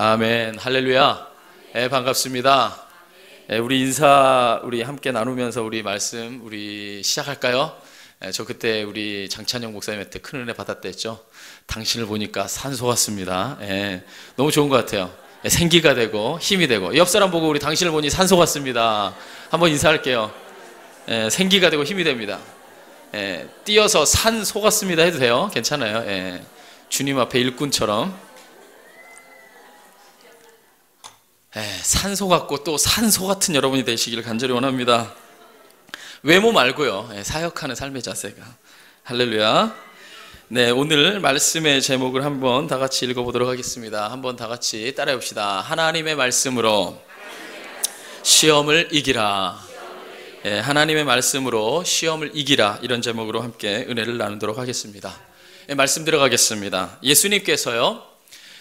아멘. 할렐루야. 네, 반갑습니다. 네, 우리 함께 나누면서 우리 말씀 시작할까요? 네, 저 그때 우리 장찬영 목사님한테 큰 은혜 받았다 했죠. 당신을 보니까 산소 같습니다. 네, 너무 좋은 것 같아요. 네, 생기가 되고 힘이 되고. 옆 사람 보고 우리 당신을 보니 산소 같습니다. 한번 인사할게요. 네, 생기가 되고 힘이 됩니다. 네, 띄어서 산소 같습니다 해도 돼요. 괜찮아요. 네, 주님 앞에 일꾼처럼. 산소 같고 또 산소 같은 여러분이 되시기를 간절히 원합니다. 외모 말고요, 사역하는 삶의 자세가. 할렐루야. 네, 오늘 말씀의 제목을 한번 다 같이 읽어보도록 하겠습니다. 한번 다 같이 따라해 봅시다. 하나님의 말씀으로 시험을 이기라. 하나님의 말씀으로 시험을 이기라, 이런 제목으로 함께 은혜를 나누도록 하겠습니다. 말씀 들어가겠습니다. 예수님께서요,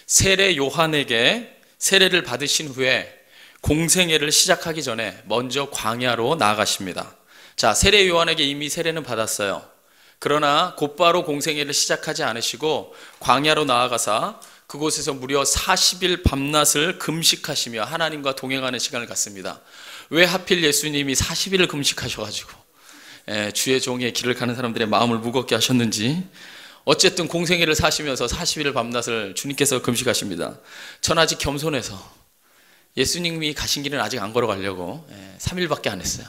세례 요한에게 세례를 받으신 후에 공생애를 시작하기 전에 먼저 광야로 나아가십니다. 자, 세례 요한에게 이미 세례는 받았어요. 그러나 곧바로 공생애를 시작하지 않으시고 광야로 나아가사 그곳에서 무려 40일 밤낮을 금식하시며 하나님과 동행하는 시간을 갖습니다. 왜 하필 예수님이 40일을 금식하셔가지고 주의 종의 길을 가는 사람들의 마음을 무겁게 하셨는지, 어쨌든 공생애를 사시면서 40일 밤낮을 주님께서 금식하십니다. 전 아직 겸손해서 예수님이 가신 길은 아직 안 걸어가려고 3일밖에 안 했어요.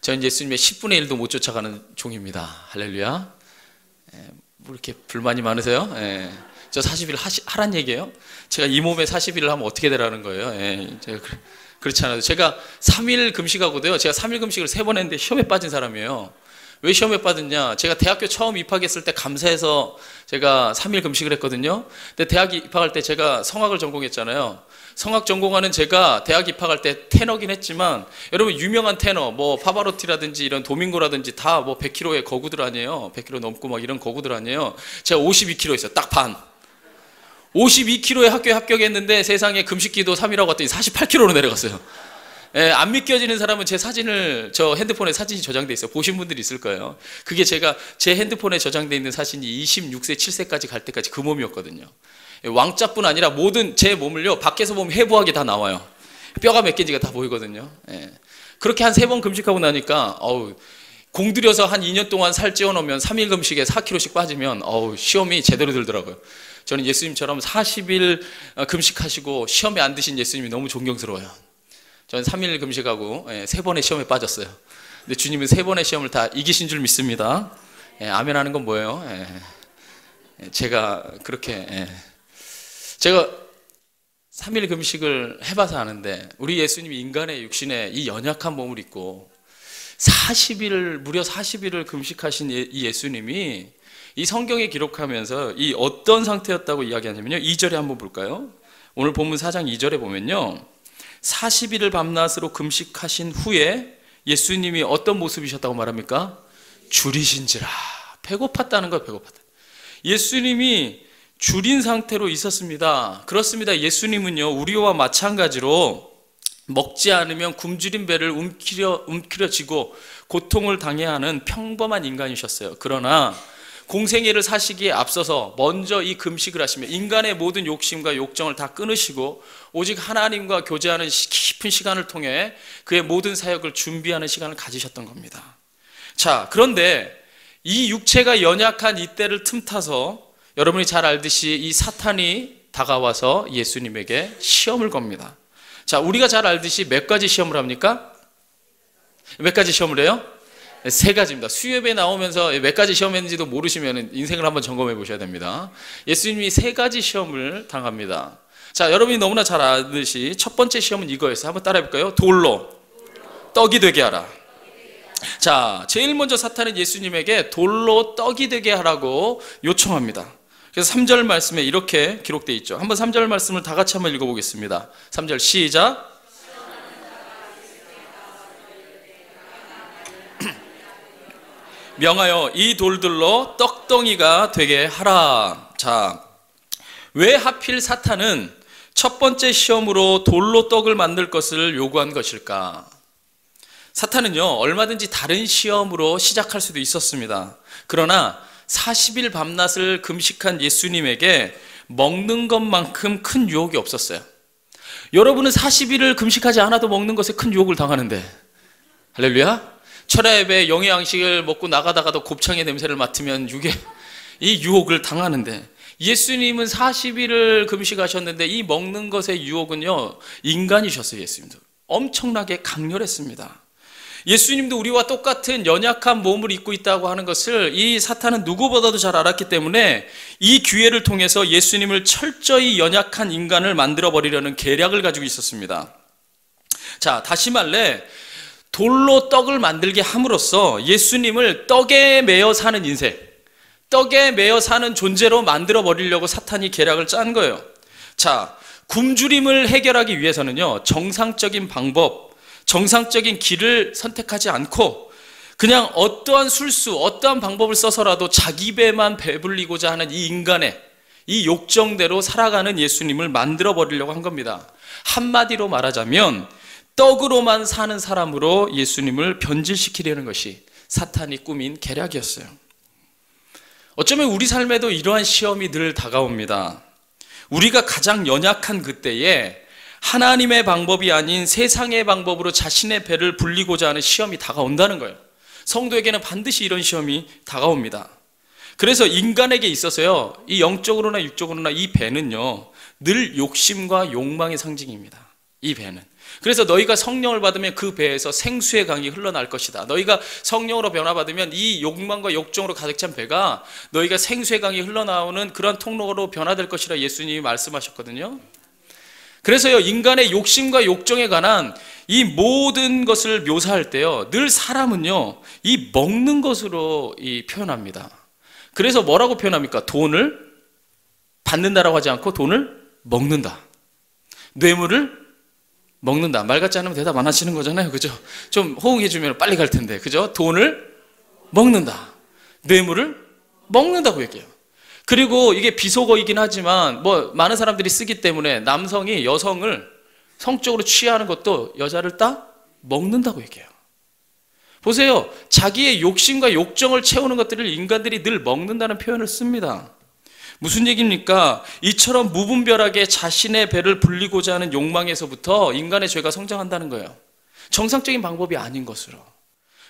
저는 예수님의 10분의 1도 못 쫓아가는 종입니다. 할렐루야. 뭐 이렇게 불만이 많으세요? 저 40일 하란 얘기예요? 제가 이 몸에 40일을 하면 어떻게 되라는 거예요? 제가 그렇지 않아도 제가 3일 금식하고도요, 제가 3일 금식을 3번 했는데 시험에 빠진 사람이에요. 왜 시험에 빠졌냐? 제가 대학교 처음 입학했을 때 감사해서 제가 3일 금식을 했거든요. 근데 대학 입학할 때 제가 성악을 전공했잖아요. 성악 전공하는 제가 대학 입학할 때 테너긴 했지만, 여러분 유명한 테너 뭐 파바로티라든지 이런 도밍고라든지 다 뭐 100kg의 거구들 아니에요. 100kg 넘고 막 이런 거구들 아니에요. 제가 52kg였어요. 딱 반. 52kg에 학교에 합격했는데 세상에 금식기도 3이라고 했더니 48kg로 내려갔어요. 안 믿겨지는 사람은 제 사진을, 저 핸드폰에 사진이 저장돼 있어요. 보신 분들이 있을 거예요. 그게 제가 제 핸드폰에 저장돼 있는 사진이 26세, 7세까지 갈 때까지 그 몸이었거든요. 왕자뿐 아니라 모든 제 몸을요, 밖에서 보면 해부하게 다 나와요. 뼈가 몇 개인지가 다 보이거든요. 그렇게 한 3번 금식하고 나니까 공들여서 한 2년 동안 살 찌워 놓으면 3일 금식에 4kg씩 빠지면 시험이 제대로 들더라고요. 저는 예수님처럼 40일 금식하시고 시험에 안 드신 예수님이 너무 존경스러워요. 저는 3일 금식하고 3번의 시험에 빠졌어요. 근데 주님은 3번의 시험을 다 이기신 줄 믿습니다. 아멘 하는 건 뭐예요? 제가 그렇게 제가 3일 금식을 해봐서 아는데, 우리 예수님이 인간의 육신에 이 연약한 몸을 입고 무려 40일을 금식하신 이 예수님이 이 성경에 기록하면서 이 어떤 상태였다고 이야기하냐면요, 2절에 한번 볼까요? 오늘 본문 4장 2절에 보면요, 40일을 밤낮으로 금식하신 후에 예수님이 어떤 모습이셨다고 말합니까? 줄이신지라. 배고팠다는 거예요. 배고팠다. 예수님이 줄인 상태로 있었습니다. 그렇습니다. 예수님은요, 우리와 마찬가지로 먹지 않으면 굶주린 배를 움츠러지고 고통을 당해야 하는 평범한 인간이셨어요. 그러나 공생애를 사시기에 앞서서 먼저 이 금식을 하시며 인간의 모든 욕심과 욕정을 다 끊으시고 오직 하나님과 교제하는 깊은 시간을 통해 그의 모든 사역을 준비하는 시간을 가지셨던 겁니다. 자, 그런데 이 육체가 연약한 이때를 틈타서 여러분이 잘 알듯이 이 사탄이 다가와서 예수님에게 시험을 겁니다. 자, 우리가 잘 알듯이 몇 가지 시험을 합니까? 몇 가지 시험을 해요? 3가지입니다. 수요예배 나오면서 몇 가지 시험했는지도 모르시면 인생을 한번 점검해 보셔야 됩니다. 예수님이 3가지 시험을 당합니다. 자, 여러분이 너무나 잘 아듯이 첫 번째 시험은 이거였어요. 한번 따라해 볼까요? 돌로 떡이 되게 하라. 자, 제일 먼저 사탄은 예수님에게 돌로 떡이 되게 하라고 요청합니다. 그래서 3절 말씀에 이렇게 기록되어 있죠. 한번 3절 말씀을 다 같이 한번 읽어보겠습니다. 3절 시작. 명하여 이 돌들로 떡덩이가 되게 하라. 자, 왜 하필 사탄은 첫 번째 시험으로 돌로 떡을 만들 것을 요구한 것일까? 사탄은요, 얼마든지 다른 시험으로 시작할 수도 있었습니다. 그러나 40일 밤낮을 금식한 예수님에게 먹는 것만큼 큰 유혹이 없었어요. 여러분은 40일을 금식하지 않아도 먹는 것에 큰 유혹을 당하는데, 할렐루야. 철야예배 영양식을 먹고 나가다가도 곱창의 냄새를 맡으면 이 유혹을 당하는데, 예수님은 40일을 금식하셨는데 이 먹는 것의 유혹은요, 인간이셨어요. 예수님도 엄청나게 강렬했습니다. 예수님도 우리와 똑같은 연약한 몸을 입고 있다고 하는 것을 이 사탄은 누구보다도 잘 알았기 때문에 이 기회를 통해서 예수님을 철저히 연약한 인간을 만들어 버리려는 계략을 가지고 있었습니다. 자, 다시 말해 돌로 떡을 만들게 함으로써 예수님을 떡에 매여 사는 인생, 떡에 매여 사는 존재로 만들어 버리려고 사탄이 계략을 짠 거예요. 자, 굶주림을 해결하기 위해서는요, 정상적인 방법, 정상적인 길을 선택하지 않고 그냥 어떠한 술수, 어떠한 방법을 써서라도 자기 배만 배불리고자 하는 이 인간의 이 욕정대로 살아가는 예수님을 만들어 버리려고 한 겁니다. 한마디로 말하자면 떡으로만 사는 사람으로 예수님을 변질시키려는 것이 사탄이 꾸민 계략이었어요. 어쩌면 우리 삶에도 이러한 시험이 늘 다가옵니다. 우리가 가장 연약한 그때에 하나님의 방법이 아닌 세상의 방법으로 자신의 배를 불리고자 하는 시험이 다가온다는 거예요. 성도에게는 반드시 이런 시험이 다가옵니다. 그래서 인간에게 있어서요, 이 영적으로나 육적으로나 이 배는요, 늘 욕심과 욕망의 상징입니다. 이 배는. 그래서 너희가 성령을 받으면 그 배에서 생수의 강이 흘러날 것이다. 너희가 성령으로 변화받으면 이 욕망과 욕정으로 가득 찬 배가 너희가 생수의 강이 흘러나오는 그런 통로로 변화될 것이라 예수님이 말씀하셨거든요. 그래서요, 인간의 욕심과 욕정에 관한 이 모든 것을 묘사할 때요, 늘 사람은요, 이 먹는 것으로 표현합니다. 그래서 뭐라고 표현합니까? 돈을 받는다라고 하지 않고 돈을 먹는다. 뇌물을 먹는다. 말 같지 않으면 대답 안 하시는 거잖아요. 그죠? 좀 호응해 주면 빨리 갈 텐데. 그죠? 돈을 먹는다. 뇌물을 먹는다고 얘기해요. 그리고 이게 비속어이긴 하지만 많은 사람들이 쓰기 때문에 남성이 여성을 성적으로 취하는 것도 여자를 따 먹는다고 얘기해요. 보세요. 자기의 욕심과 욕정을 채우는 것들을 인간들이 늘 먹는다는 표현을 씁니다. 무슨 얘기입니까? 이처럼 무분별하게 자신의 배를 불리고자 하는 욕망에서부터 인간의 죄가 성장한다는 거예요. 정상적인 방법이 아닌 것으로.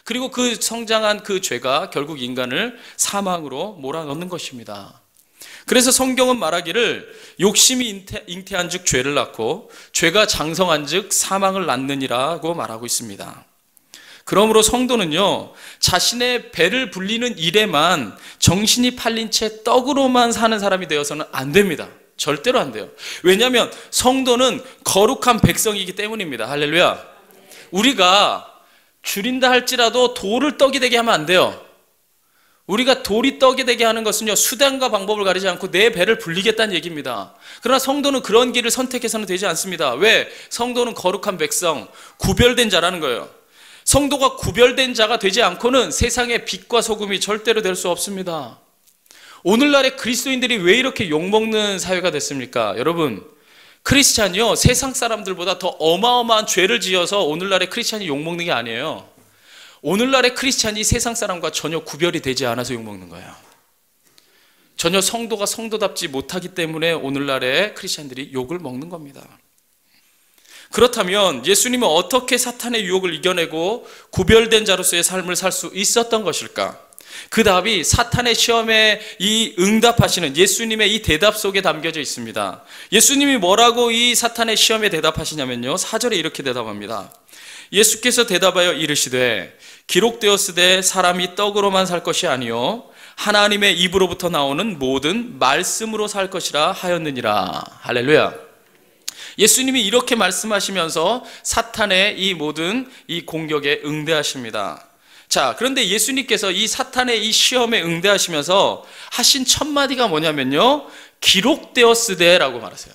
그리고 그 성장한 그 죄가 결국 인간을 사망으로 몰아넣는 것입니다. 그래서 성경은 말하기를 욕심이 잉태한 즉 죄를 낳고 죄가 장성한 즉 사망을 낳느니라고 말하고 있습니다. 그러므로 성도는요, 자신의 배를 불리는 일에만 정신이 팔린 채 떡으로만 사는 사람이 되어서는 안 됩니다. 절대로 안 돼요. 왜냐하면 성도는 거룩한 백성이기 때문입니다. 할렐루야. 우리가 줄인다 할지라도 돌을 떡이 되게 하면 안 돼요. 우리가 돌이 떡이 되게 하는 것은요, 수단과 방법을 가리지 않고 내 배를 불리겠다는 얘기입니다. 그러나 성도는 그런 길을 선택해서는 되지 않습니다. 왜? 성도는 거룩한 백성, 구별된 자라는 거예요. 성도가 구별된 자가 되지 않고는 세상의 빛과 소금이 절대로 될 수 없습니다. 오늘날의 그리스도인들이 왜 이렇게 욕먹는 사회가 됐습니까? 여러분, 크리스찬이요, 세상 사람들보다 더 어마어마한 죄를 지어서 오늘날의 크리스찬이 욕먹는 게 아니에요. 오늘날의 크리스찬이 세상 사람과 전혀 구별이 되지 않아서 욕먹는 거예요. 전혀 성도가 성도답지 못하기 때문에 오늘날의 크리스찬들이 욕을 먹는 겁니다. 그렇다면 예수님은 어떻게 사탄의 유혹을 이겨내고 구별된 자로서의 삶을 살 수 있었던 것일까? 그 답이 사탄의 시험에 이 응답하시는 예수님의 이 대답 속에 담겨져 있습니다. 예수님이 뭐라고 이 사탄의 시험에 대답하시냐면요, 4절에 이렇게 대답합니다. 예수께서 대답하여 이르시되 기록되었으되 사람이 떡으로만 살 것이 아니요 하나님의 입으로부터 나오는 모든 말씀으로 살 것이라 하였느니라. 할렐루야. 예수님이 이렇게 말씀하시면서 사탄의 이 모든 이 공격에 응대하십니다. 자, 그런데 예수님께서 이 사탄의 이 시험에 응대하시면서 하신 첫 마디가 뭐냐면요, 기록되었으되라고 말하세요.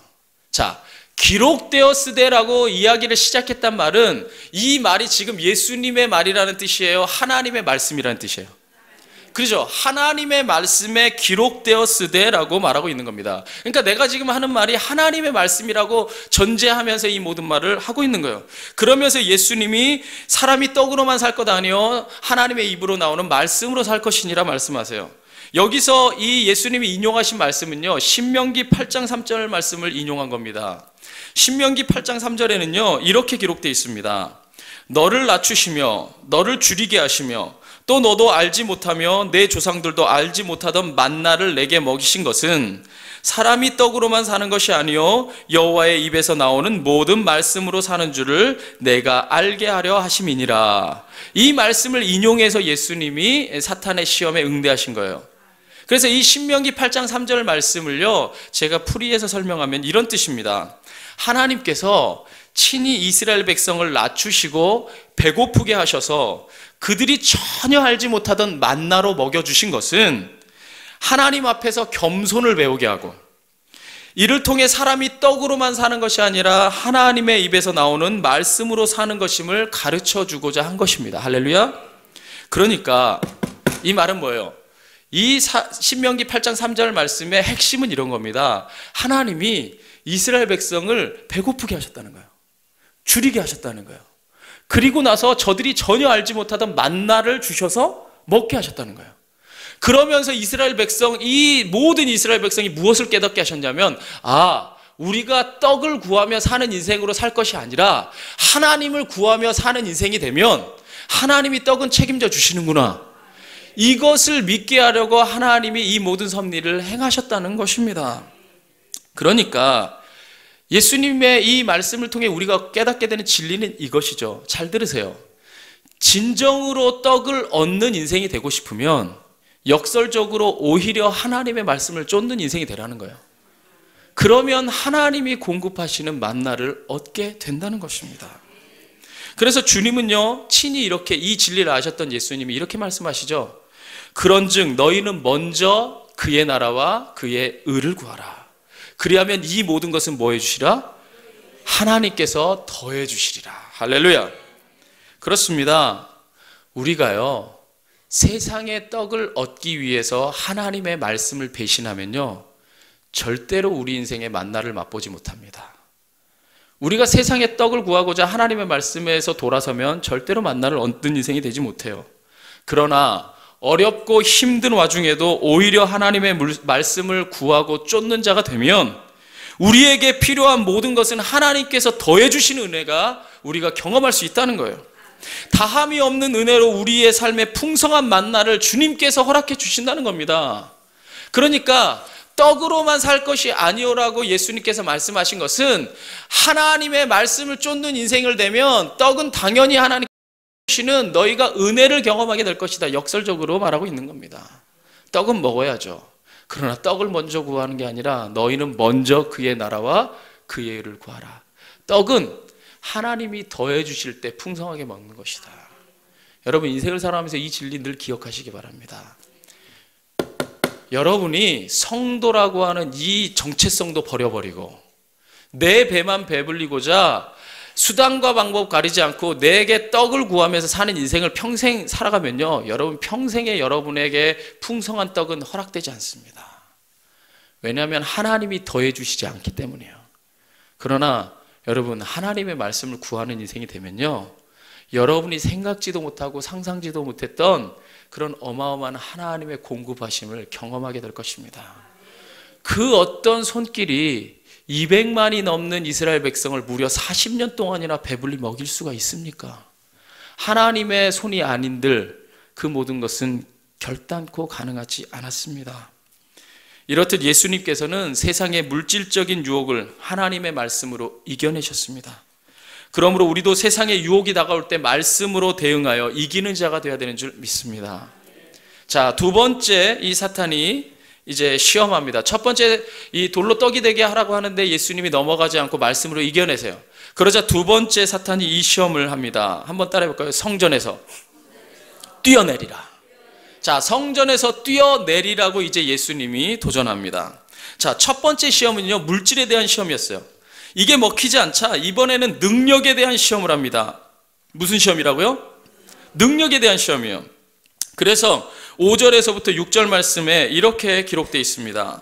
자, 기록되었으되라고 이야기를 시작했단 말은 이 말이 지금 예수님의 말이라는 뜻이에요? 하나님의 말씀이라는 뜻이에요? 그렇죠. 하나님의 말씀에 기록되었으되라고 말하고 있는 겁니다. 그러니까 내가 지금 하는 말이 하나님의 말씀이라고 전제하면서 이 모든 말을 하고 있는 거예요. 그러면서 예수님이 사람이 떡으로만 살 것 아니요 하나님의 입으로 나오는 말씀으로 살 것이니라 말씀하세요. 여기서 이 예수님이 인용하신 말씀은요, 신명기 8장 3절 말씀을 인용한 겁니다. 신명기 8장 3절에는요 이렇게 기록되어 있습니다. 너를 낮추시며 너를 줄이게 하시며 또 너도 알지 못하며 내 조상들도 알지 못하던 만나를 내게 먹이신 것은 사람이 떡으로만 사는 것이 아니요 여호와의 입에서 나오는 모든 말씀으로 사는 줄을 내가 알게 하려 하심이니라. 이 말씀을 인용해서 예수님이 사탄의 시험에 응대하신 거예요. 그래서 이 신명기 8장 3절 말씀을요 제가 풀이해서 설명하면 이런 뜻입니다. 하나님께서 친히 이스라엘 백성을 낮추시고 배고프게 하셔서 그들이 전혀 알지 못하던 만나로 먹여주신 것은 하나님 앞에서 겸손을 배우게 하고 이를 통해 사람이 떡으로만 사는 것이 아니라 하나님의 입에서 나오는 말씀으로 사는 것임을 가르쳐 주고자 한 것입니다. 할렐루야. 그러니까 이 말은 뭐예요? 이 신명기 8장 3절 말씀의 핵심은 이런 겁니다. 하나님이 이스라엘 백성을 배고프게 하셨다는 거예요. 줄이게 하셨다는 거예요. 그리고 나서 저들이 전혀 알지 못하던 만나를 주셔서 먹게 하셨다는 거예요. 그러면서 이스라엘 백성, 이 모든 이스라엘 백성이 무엇을 깨닫게 하셨냐면, 우리가 떡을 구하며 사는 인생으로 살 것이 아니라 하나님을 구하며 사는 인생이 되면 하나님이 떡은 책임져 주시는구나. 이것을 믿게 하려고 하나님이 이 모든 섭리를 행하셨다는 것입니다. 그러니까 예수님의 이 말씀을 통해 우리가 깨닫게 되는 진리는 이것이죠. 잘 들으세요. 진정으로 떡을 얻는 인생이 되고 싶으면 역설적으로 오히려 하나님의 말씀을 쫓는 인생이 되라는 거예요. 그러면 하나님이 공급하시는 만나를 얻게 된다는 것입니다. 그래서 주님은요 친히 이렇게 이 진리를 아셨던 예수님이 이렇게 말씀하시죠. 그런즉 너희는 먼저 그의 나라와 그의 의를 구하라. 그리하면 이 모든 것은 뭐 해주시라? 하나님께서 더해 주시리라. 할렐루야. 그렇습니다. 우리가요 세상의 떡을 얻기 위해서 하나님의 말씀을 배신하면요 절대로 우리 인생의 만나를 맛보지 못합니다. 우리가 세상의 떡을 구하고자 하나님의 말씀에서 돌아서면 절대로 만나를 얻는 인생이 되지 못해요. 그러나 어렵고 힘든 와중에도 오히려 하나님의 말씀을 구하고 쫓는 자가 되면 우리에게 필요한 모든 것은 하나님께서 더해 주시는 은혜가 우리가 경험할 수 있다는 거예요. 다함이 없는 은혜로 우리의 삶에 풍성한 만나를 주님께서 허락해 주신다는 겁니다. 그러니까 떡으로만 살 것이 아니오라고 예수님께서 말씀하신 것은 하나님의 말씀을 쫓는 인생을 되면 떡은 당연히 하나님께서 주시는 너희가 은혜를 경험하게 될 것이다. 역설적으로 말하고 있는 겁니다. 떡은 먹어야죠. 그러나 떡을 먼저 구하는 게 아니라 너희는 먼저 그의 나라와 그의 의를 구하라. 떡은 하나님이 더해 주실 때 풍성하게 먹는 것이다. 여러분 인생을 살아가면서 이 진리 늘 기억하시기 바랍니다. 여러분이 성도라고 하는 이 정체성도 버려버리고 내 배만 배불리고자 수단과 방법 가리지 않고 내게 떡을 구하면서 사는 인생을 평생 살아가면요 여러분 평생에 여러분에게 풍성한 떡은 허락되지 않습니다. 왜냐하면 하나님이 더해 주시지 않기 때문이에요. 그러나 여러분 하나님의 말씀을 구하는 인생이 되면요 여러분이 생각지도 못하고 상상지도 못했던 그런 어마어마한 하나님의 공급하심을 경험하게 될 것입니다. 그 어떤 손길이 200만이 넘는 이스라엘 백성을 무려 40년 동안이나 배불리 먹일 수가 있습니까? 하나님의 손이 아닌들 그 모든 것은 결단코 가능하지 않았습니다. 이렇듯 예수님께서는 세상의 물질적인 유혹을 하나님의 말씀으로 이겨내셨습니다. 그러므로 우리도 세상의 유혹이 다가올 때 말씀으로 대응하여 이기는 자가 되어야 되는 줄 믿습니다. 자, 두 번째 이 사탄이 이제 시험합니다. 첫 번째 이 돌로 떡이 되게 하라고 하는데 예수님이 넘어가지 않고 말씀으로 이겨내세요. 그러자 두 번째 사탄이 이 시험을 합니다. 한번 따라해 볼까요? 성전에서 뛰어내리라. 자, 성전에서 뛰어내리라고 이제 예수님이 도전합니다. 자, 첫 번째 시험은요 물질에 대한 시험이었어요. 이게 먹히지 않자 이번에는 능력에 대한 시험을 합니다. 무슨 시험이라고요? 능력에 대한 시험이요. 그래서 5절에서부터 6절 말씀에 이렇게 기록되어 있습니다.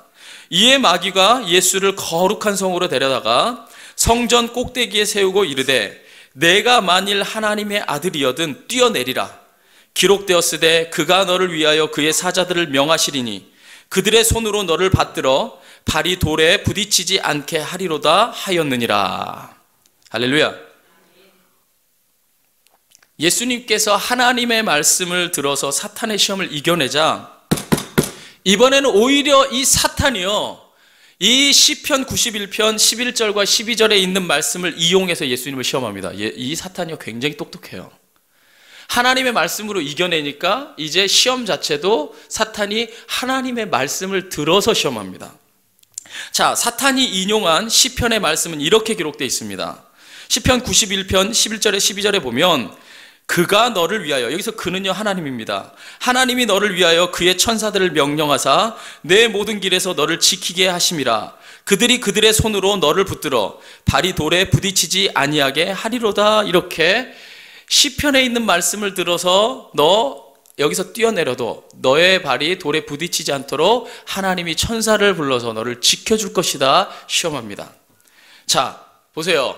이에 마귀가 예수를 거룩한 성으로 데려다가 성전 꼭대기에 세우고 이르되 내가 만일 하나님의 아들이여든 뛰어내리라. 기록되었으되 그가 너를 위하여 그의 사자들을 명하시리니 그들의 손으로 너를 받들어 발이 돌에 부딪히지 않게 하리로다 하였느니라. 할렐루야. 예수님께서 하나님의 말씀을 들어서 사탄의 시험을 이겨내자 이번에는 오히려 이 사탄이요, 이 시편 91편 11절과 12절에 있는 말씀을 이용해서 예수님을 시험합니다. 이 사탄이요 굉장히 똑똑해요. 하나님의 말씀으로 이겨내니까 이제 시험 자체도 사탄이 하나님의 말씀을 들어서 시험합니다. 자, 사탄이 인용한 시편의 말씀은 이렇게 기록되어 있습니다. 시편 91편 11절에 12절에 보면 그가 너를 위하여, 여기서 그는요 하나님입니다. 하나님이 너를 위하여 그의 천사들을 명령하사 내 모든 길에서 너를 지키게 하심이라. 그들이 그들의 손으로 너를 붙들어 발이 돌에 부딪히지 아니하게 하리로다. 이렇게 시편에 있는 말씀을 들어서 너 여기서 뛰어내려도 너의 발이 돌에 부딪히지 않도록 하나님이 천사를 불러서 너를 지켜줄 것이다 시험합니다. 자, 보세요.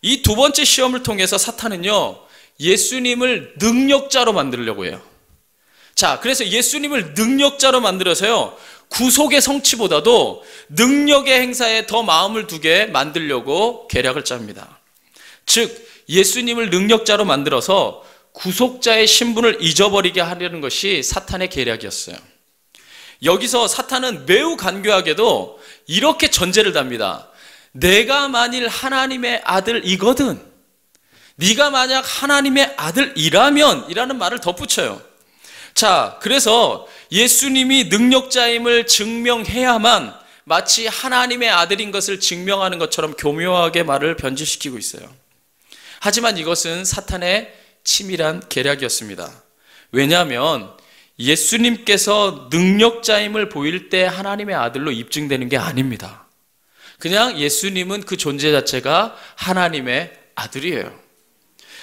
이 두 번째 시험을 통해서 사탄은요 예수님을 능력자로 만들려고 해요. 자, 그래서 예수님을 능력자로 만들어서요 구속의 성취보다도 능력의 행사에 더 마음을 두게 만들려고 계략을 짭니다. 즉 예수님을 능력자로 만들어서 구속자의 신분을 잊어버리게 하려는 것이 사탄의 계략이었어요. 여기서 사탄은 매우 간교하게도 이렇게 전제를 답니다. 내가 만일 하나님의 아들이거든, 네가 만약 하나님의 아들이라면 이라는 말을 덧붙여요. 자, 그래서 예수님이 능력자임을 증명해야만 마치 하나님의 아들인 것을 증명하는 것처럼 교묘하게 말을 변질시키고 있어요. 하지만 이것은 사탄의 치밀한 계략이었습니다. 왜냐하면 예수님께서 능력자임을 보일 때 하나님의 아들로 입증되는 게 아닙니다. 그냥 예수님은 그 존재 자체가 하나님의 아들이에요.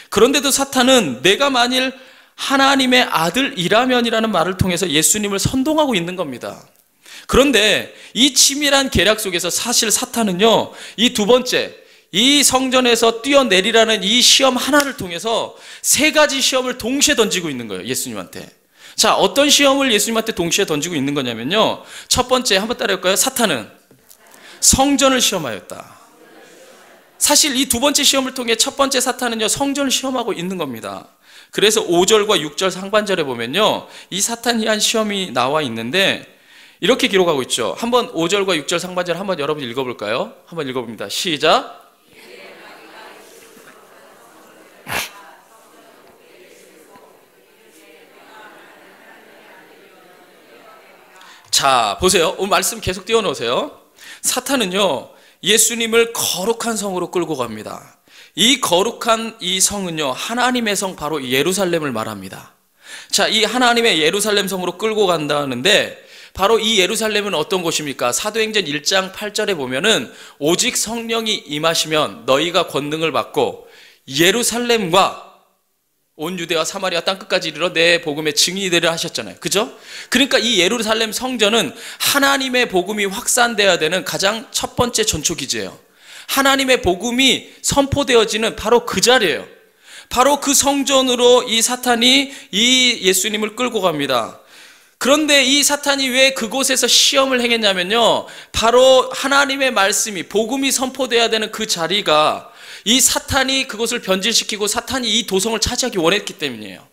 그런데도 사탄은 내가 만일 하나님의 아들이라면이라는 말을 통해서 예수님을 선동하고 있는 겁니다. 그런데 이 치밀한 계략 속에서 사실 사탄은요 이 두 번째, 이 성전에서 뛰어내리라는 이 시험 하나를 통해서 세 가지 시험을 동시에 던지고 있는 거예요, 예수님한테. 자, 어떤 시험을 예수님한테 동시에 던지고 있는 거냐면요, 첫 번째 한번 따라해볼까요? 사탄은 성전을 시험하였다. 사실 이 두 번째 시험을 통해 첫 번째 사탄은요 성전을 시험하고 있는 겁니다. 그래서 5절과 6절 상반절에 보면요 이 사탄이 한 시험이 나와 있는데 이렇게 기록하고 있죠. 한번 5절과 6절 상반절 한번 여러분 읽어볼까요? 한번 읽어봅니다. 시작. 자, 보세요. 오늘 말씀 계속 띄워놓으세요. 사탄은요 예수님을 거룩한 성으로 끌고 갑니다. 이 거룩한 이 성은요 하나님의 성, 바로 예루살렘을 말합니다. 자, 이 하나님의 예루살렘 성으로 끌고 간다는데 바로 이 예루살렘은 어떤 곳입니까? 사도행전 1장 8절에 보면은 오직 성령이 임하시면 너희가 권능을 받고 예루살렘과 온 유대와 사마리아 땅끝까지 이르러 내 복음의 증인이 되리라 하셨잖아요. 그죠? 그러니까 이 예루살렘 성전은 하나님의 복음이 확산돼야 되는 가장 첫 번째 전초기지예요. 하나님의 복음이 선포되어지는 바로 그 자리예요. 바로 그 성전으로 이 사탄이 이 예수님을 끌고 갑니다. 그런데 이 사탄이 왜 그곳에서 시험을 행했냐면요, 바로 하나님의 말씀이, 복음이 선포돼야 되는 그 자리가 이 사탄이 그것을 변질시키고 사탄이 이 도성을 차지하기 원했기 때문이에요.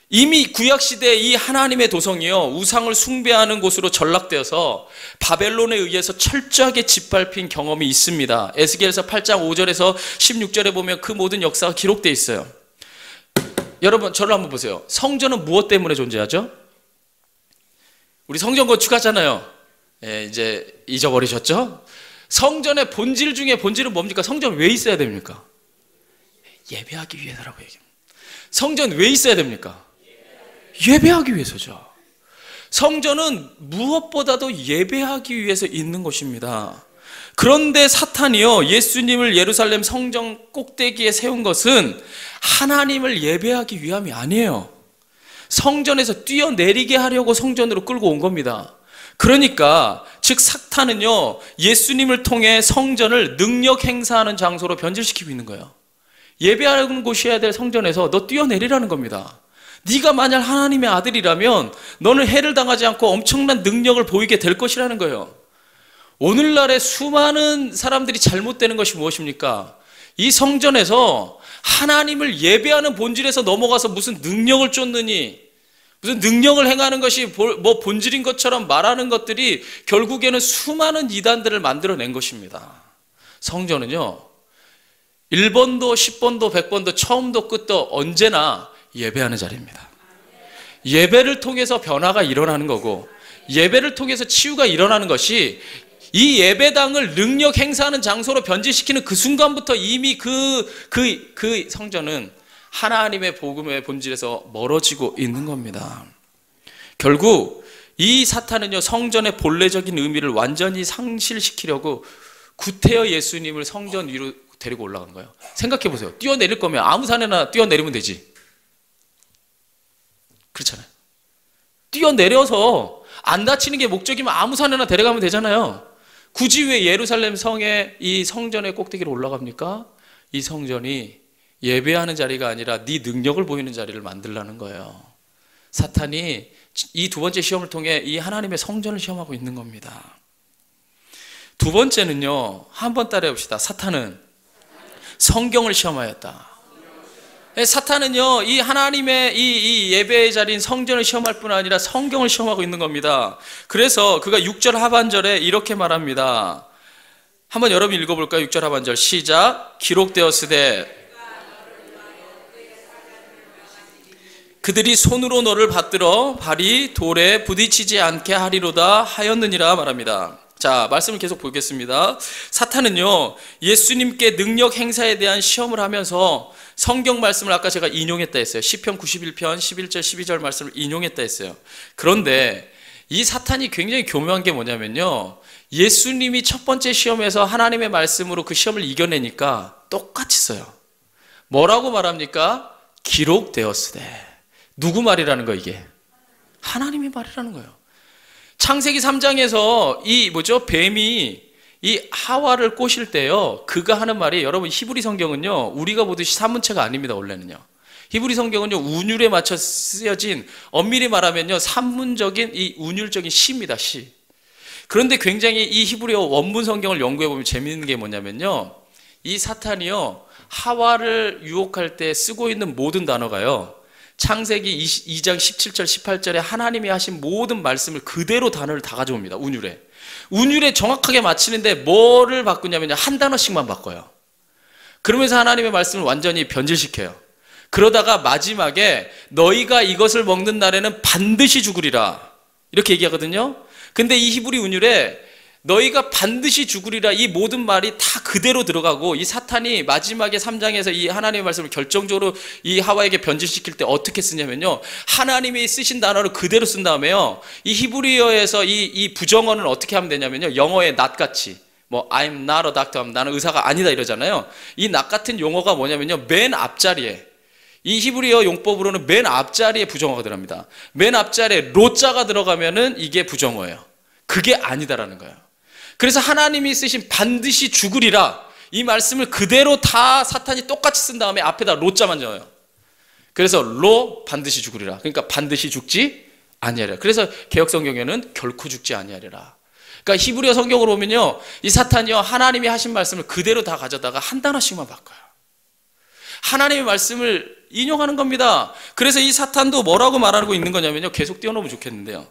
이미 구약시대에 이 하나님의 도성이요 우상을 숭배하는 곳으로 전락되어서 바벨론에 의해서 철저하게 짓밟힌 경험이 있습니다. 에스겔서 8장 5절에서 16절에 보면 그 모든 역사가 기록되어 있어요. 여러분 저를 한번 보세요. 성전은 무엇 때문에 존재하죠? 우리 성전 건축하잖아요. 예, 이제 잊어버리셨죠? 성전의 본질 중에 본질은 뭡니까? 성전 왜 있어야 됩니까? 예배하기 위해서라고 얘기합니다. 성전 왜 있어야 됩니까? 예배하기 위해서죠. 성전은 무엇보다도 예배하기 위해서 있는 것입니다. 그런데 사탄이요 예수님을 예루살렘 성전 꼭대기에 세운 것은 하나님을 예배하기 위함이 아니에요. 성전에서 뛰어내리게 하려고 성전으로 끌고 온 겁니다. 그러니까 즉 사탄은요 예수님을 통해 성전을 능력 행사하는 장소로 변질시키고 있는 거예요. 예배하는 곳이어야 될 성전에서 너 뛰어내리라는 겁니다. 네가 만약 하나님의 아들이라면 너는 해를 당하지 않고 엄청난 능력을 보이게 될 것이라는 거예요. 오늘날의 수많은 사람들이 잘못되는 것이 무엇입니까? 이 성전에서 하나님을 예배하는 본질에서 넘어가서 무슨 능력을 쫓느니, 무슨 능력을 행하는 것이 뭐 본질인 것처럼 말하는 것들이 결국에는 수많은 이단들을 만들어낸 것입니다. 성전은요, 1번도 10번도 100번도 처음도 끝도 언제나 예배하는 자리입니다. 예배를 통해서 변화가 일어나는 거고, 예배를 통해서 치유가 일어나는 것이 이 예배당을 능력 행사하는 장소로 변질시키는 그 순간부터 이미 그 성전은 하나님의 복음의 본질에서 멀어지고 있는 겁니다. 결국 이 사탄은요, 성전의 본래적인 의미를 완전히 상실시키려고 구태여 예수님을 성전 위로 데리고 올라간 거예요. 생각해 보세요. 뛰어내릴 거면 아무 산에나 뛰어내리면 되지. 그렇잖아요. 뛰어내려서 안 다치는 게 목적이면 아무 산에나 데려가면 되잖아요. 굳이 왜 예루살렘 성의 이 성전의 꼭대기로 올라갑니까? 이 성전이 예배하는 자리가 아니라 네 능력을 보이는 자리를 만들라는 거예요. 사탄이 이 두 번째 시험을 통해 이 하나님의 성전을 시험하고 있는 겁니다. 두 번째는요, 한번 따라해 봅시다. 사탄은 성경을 시험하였다. 사탄은요, 이 하나님의 이 예배의 자리인 성전을 시험할 뿐 아니라 성경을 시험하고 있는 겁니다. 그래서 그가 6절 하반절에 이렇게 말합니다. 한번 여러분 읽어볼까요? 6절 하반절 시작. 기록되었으되 그들이 손으로 너를 받들어 발이 돌에 부딪히지 않게 하리로다 하였느니라 말합니다. 자, 말씀을 계속 보겠습니다. 사탄은요, 예수님께 능력 행사에 대한 시험을 하면서 성경 말씀을 아까 제가 인용했다 했어요. 시편 91편 11절 12절 말씀을 인용했다 했어요. 그런데 이 사탄이 굉장히 교묘한 게 뭐냐면요, 예수님이 첫 번째 시험에서 하나님의 말씀으로 그 시험을 이겨내니까 똑같이 써요. 뭐라고 말합니까? 기록되었으되. 누구 말이라는 거 이게? 하나님의 말이라는 거예요. 창세기 3장에서 뱀이 이 하와를 꼬실 때요, 그가 하는 말이, 여러분 히브리 성경은요, 우리가 보듯이 산문체가 아닙니다. 원래는요, 히브리 성경은요, 운율에 맞춰 쓰여진, 엄밀히 말하면요, 산문적인 이 운율적인 시입니다. 시. 그런데 굉장히 이 히브리어 원문 성경을 연구해 보면 재미있는 게 뭐냐면요, 이 사탄이요, 하와를 유혹할 때 쓰고 있는 모든 단어가요, 창세기 2장 17절 18절에 하나님이 하신 모든 말씀을 그대로 단어를 다 가져옵니다. 운율에 정확하게 맞추는데 뭐를 바꾸냐면요, 한 단어씩만 바꿔요. 그러면서 하나님의 말씀을 완전히 변질시켜요. 그러다가 마지막에 너희가 이것을 먹는 날에는 반드시 죽으리라 이렇게 얘기하거든요. 근데 이 히브리 운율에 너희가 반드시 죽으리라 이 모든 말이 다 그대로 들어가고, 이 사탄이 마지막에 3장에서 이 하나님의 말씀을 결정적으로 이 하와에게 변질시킬 때 어떻게 쓰냐면요, 하나님이 쓰신 단어를 그대로 쓴 다음에요, 이 히브리어에서 이 부정어는 어떻게 하면 되냐면요, 영어의 not같이 I'm not a doctor, 나는 의사가 아니다 이러잖아요. 이 not 같은 용어가 뭐냐면요, 맨 앞자리에, 이 히브리어 용법으로는 맨 앞자리에 부정어가 들어갑니다. 맨 앞자리에 로자가 들어가면은 이게 부정어예요. 그게 아니다라는 거예요. 그래서 하나님이 쓰신 반드시 죽으리라 이 말씀을 그대로 다 사탄이 똑같이 쓴 다음에 앞에다 로자만 적어요. 그래서 반드시 죽으리라. 그러니까 반드시 죽지 아니하리라. 그래서 개역성경에는 결코 죽지 아니하리라. 그러니까 히브리어 성경으로 보면요, 이 사탄이요, 하나님이 하신 말씀을 그대로 다 가져다가 한 단어씩만 바꿔요. 하나님의 말씀을 인용하는 겁니다. 그래서 이 사탄도 뭐라고 말하고 있는 거냐면요, 계속 띄워놓으면 좋겠는데요,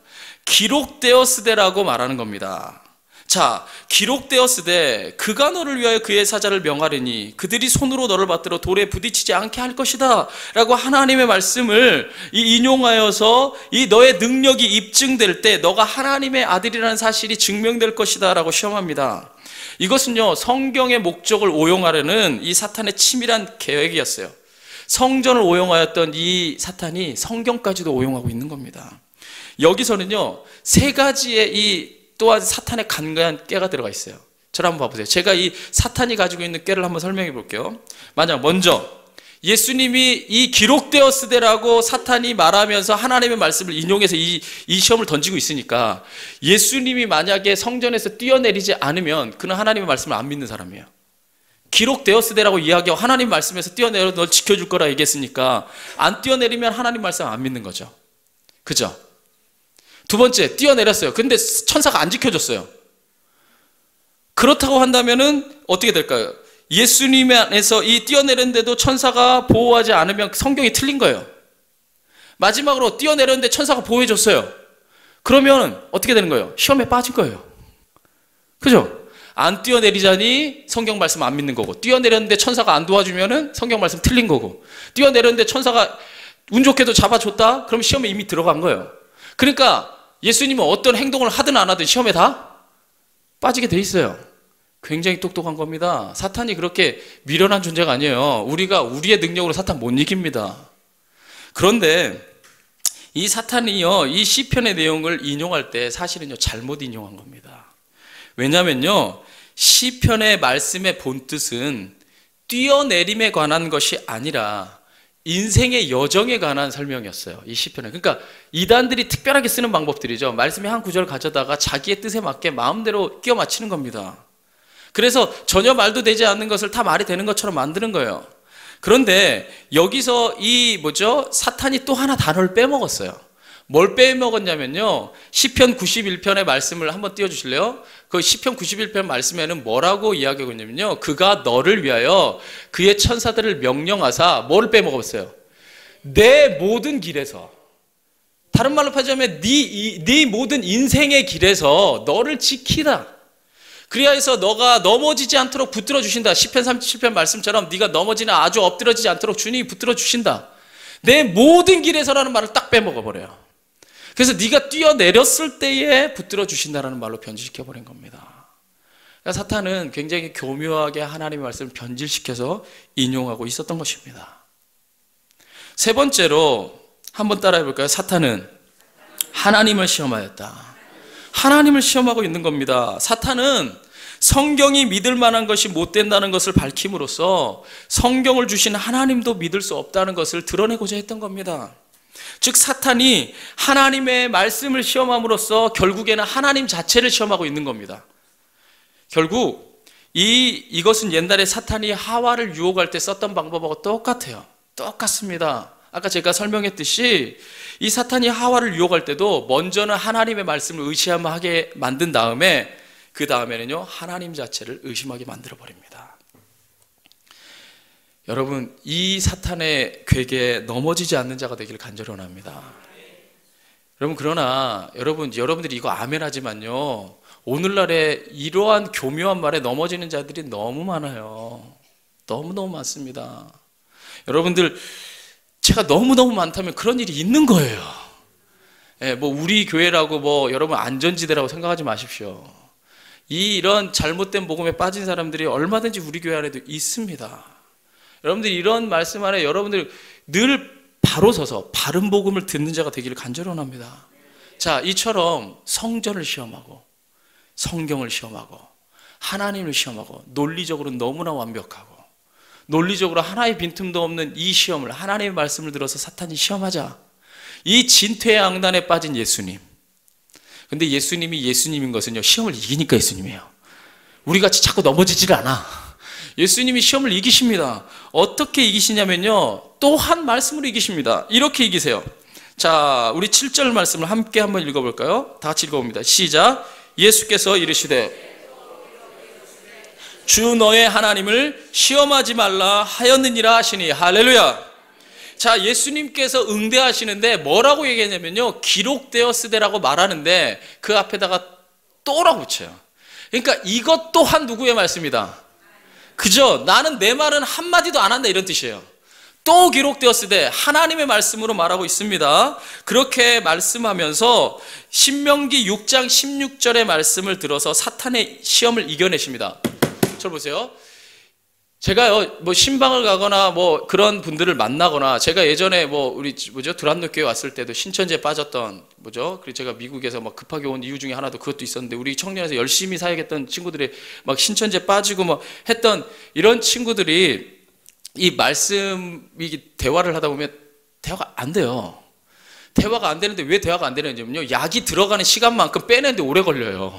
기록되었으되라고 말하는 겁니다. 자, 기록되었으되 그가 너를 위하여 그의 사자를 명하리니 그들이 손으로 너를 받들어 돌에 부딪히지 않게 할 것이다 라고 하나님의 말씀을 인용하여서 이 너의 능력이 입증될 때 너가 하나님의 아들이라는 사실이 증명될 것이다 라고 시험합니다. 이것은요, 성경의 목적을 오용하려는 이 사탄의 치밀한 계획이었어요. 성전을 오용하였던 이 사탄이 성경까지도 오용하고 있는 겁니다. 여기서는요, 세 가지의 또한 사탄의 간과한 꾀가 들어가 있어요. 저를 한번 봐보세요. 제가 이 사탄이 가지고 있는 꾀를 한번 설명해 볼게요. 만약 먼저 예수님이 이 기록되었으되라고 사탄이 말하면서 하나님의 말씀을 인용해서 이 시험을 던지고 있으니까, 예수님이 만약에 성전에서 뛰어내리지 않으면 그는 하나님의 말씀을 안 믿는 사람이에요. 기록되었으되라고 이야기하고 하나님 말씀에서 뛰어내려 널 지켜줄 거라 얘기했으니까 안 뛰어내리면 하나님 말씀 안 믿는 거죠. 그죠? 두 번째, 뛰어내렸어요. 근데 천사가 안 지켜줬어요. 그렇다고 한다면은 어떻게 될까요? 예수님 안에서 이 뛰어내렸는데도 천사가 보호하지 않으면 성경이 틀린 거예요. 마지막으로 뛰어내렸는데 천사가 보호해줬어요. 그러면 어떻게 되는 거예요? 시험에 빠진 거예요. 그죠? 안 뛰어내리자니 성경 말씀 안 믿는 거고, 뛰어내렸는데 천사가 안 도와주면은 성경 말씀 틀린 거고, 뛰어내렸는데 천사가 운 좋게도 잡아줬다? 그럼 시험에 이미 들어간 거예요. 그러니까 예수님은 어떤 행동을 하든 안 하든 시험에 다 빠지게 돼 있어요. 굉장히 똑똑한 겁니다. 사탄이 그렇게 미련한 존재가 아니에요. 우리가 우리의 능력으로 사탄 못 이깁니다. 그런데 이 사탄이요, 이 시편의 내용을 인용할 때 사실은요, 잘못 인용한 겁니다. 왜냐면요, 시편의 말씀의 본뜻은 뛰어내림에 관한 것이 아니라 인생의 여정에 관한 설명이었어요. 이 시편은. 그러니까 이단들이 특별하게 쓰는 방법들이죠. 말씀의 한 구절을 가져다가 자기의 뜻에 맞게 마음대로 끼워 맞추는 겁니다. 그래서 전혀 말도 되지 않는 것을 다 말이 되는 것처럼 만드는 거예요. 그런데 여기서 사탄이 또 하나 단어를 빼먹었어요. 뭘 빼먹었냐면요, 시편 91편의 말씀을 한번 띄워주실래요? 그 시편 91편 말씀에는 뭐라고 이야기하고 있냐면요, 그가 너를 위하여 그의 천사들을 명령하사 뭐를 빼먹었어요? 내 모든 길에서, 다른 말로 하자면 네 모든 인생의 길에서 너를 지키다. 그래야 해서 너가 넘어지지 않도록 붙들어 주신다. 시편 37편 말씀처럼 네가 넘어지나 아주 엎드러지지 않도록 주님이 붙들어 주신다. 내 모든 길에서라는 말을 딱 빼먹어 버려요. 그래서 네가 뛰어내렸을 때에 붙들어 주신다라는 말로 변질시켜 버린 겁니다. 그러니까 사탄은 굉장히 교묘하게 하나님의 말씀을 변질시켜서 인용하고 있었던 것입니다. 세 번째로 한번 따라해 볼까요? 사탄은 하나님을 시험하였다. 하나님을 시험하고 있는 겁니다. 사탄은 성경이 믿을 만한 것이 못 된다는 것을 밝힘으로써 성경을 주신 하나님도 믿을 수 없다는 것을 드러내고자 했던 겁니다. 즉 사탄이 하나님의 말씀을 시험함으로써 결국에는 하나님 자체를 시험하고 있는 겁니다. 결국 이것은 옛날에 사탄이 하와를 유혹할 때 썼던 방법하고 똑같아요. 똑같습니다. 아까 제가 설명했듯이 이 사탄이 하와를 유혹할 때도 먼저는 하나님의 말씀을 의심하게 만든 다음에 그 다음에는요, 하나님 자체를 의심하게 만들어 버립니다. 여러분, 이 사탄의 괴계에 넘어지지 않는 자가 되기를 간절히 원합니다. 여러분, 그러나 여러분들이 이거 아멘 하지만요, 오늘날에 이러한 교묘한 말에 넘어지는 자들이 너무 많아요. 너무너무 많습니다. 여러분들, 제가 너무너무 많다면 그런 일이 있는 거예요. 우리 교회라고 여러분 안전지대라고 생각하지 마십시오. 이런 잘못된 복음에 빠진 사람들이 얼마든지 우리 교회 안에도 있습니다. 여러분들이 이런 말씀 안에 여러분들 늘 바로 서서 바른 복음을 듣는 자가 되기를 간절히 원합니다. 자, 이처럼 성전을 시험하고 성경을 시험하고 하나님을 시험하고 논리적으로 너무나 완벽하고 논리적으로 하나의 빈틈도 없는 이 시험을, 하나님의 말씀을 들어서 사탄이 시험하자. 이 진퇴의 악난에 빠진 예수님. 근데 예수님이 예수님인 것은요, 시험을 이기니까 예수님이에요. 우리같이 자꾸 넘어지질 않아. 예수님이 시험을 이기십니다. 어떻게 이기시냐면요, 또 한 말씀으로 이기십니다. 이렇게 이기세요. 자, 우리 7절 말씀을 함께 한번 읽어볼까요? 다 같이 읽어봅니다. 시작. 예수께서 이르시되 주 너의 하나님을 시험하지 말라 하였느니라 하시니. 할렐루야. 자, 예수님께서 응대하시는데 뭐라고 얘기했냐면요, 기록되었으되라고 말하는데 그 앞에다가 또라고 붙여요. 그러니까 이것 또한 누구의 말씀이다? 그죠? 나는 내 말은 한마디도 안 한다, 이런 뜻이에요. 또 기록되었으되, 하나님의 말씀으로 말하고 있습니다. 그렇게 말씀하면서 신명기 6장 16절의 말씀을 들어서 사탄의 시험을 이겨내십니다. 저 보세요. 제가요, 신방을 가거나 그런 분들을 만나거나, 제가 예전에 우리 두란노교회 왔을 때도 신천지에 빠졌던 그리고 제가 미국에서 급하게 온 이유 중에 하나도 그것도 있었는데, 우리 청년에서 열심히 사역했던 친구들이 신천지에 빠지고 했던 이런 친구들이 이 대화를 하다 보면 대화가 안 돼요. 대화가 안 되는데 왜 대화가 안 되느냐면요, 약이 들어가는 시간만큼 빼내는데 오래 걸려요.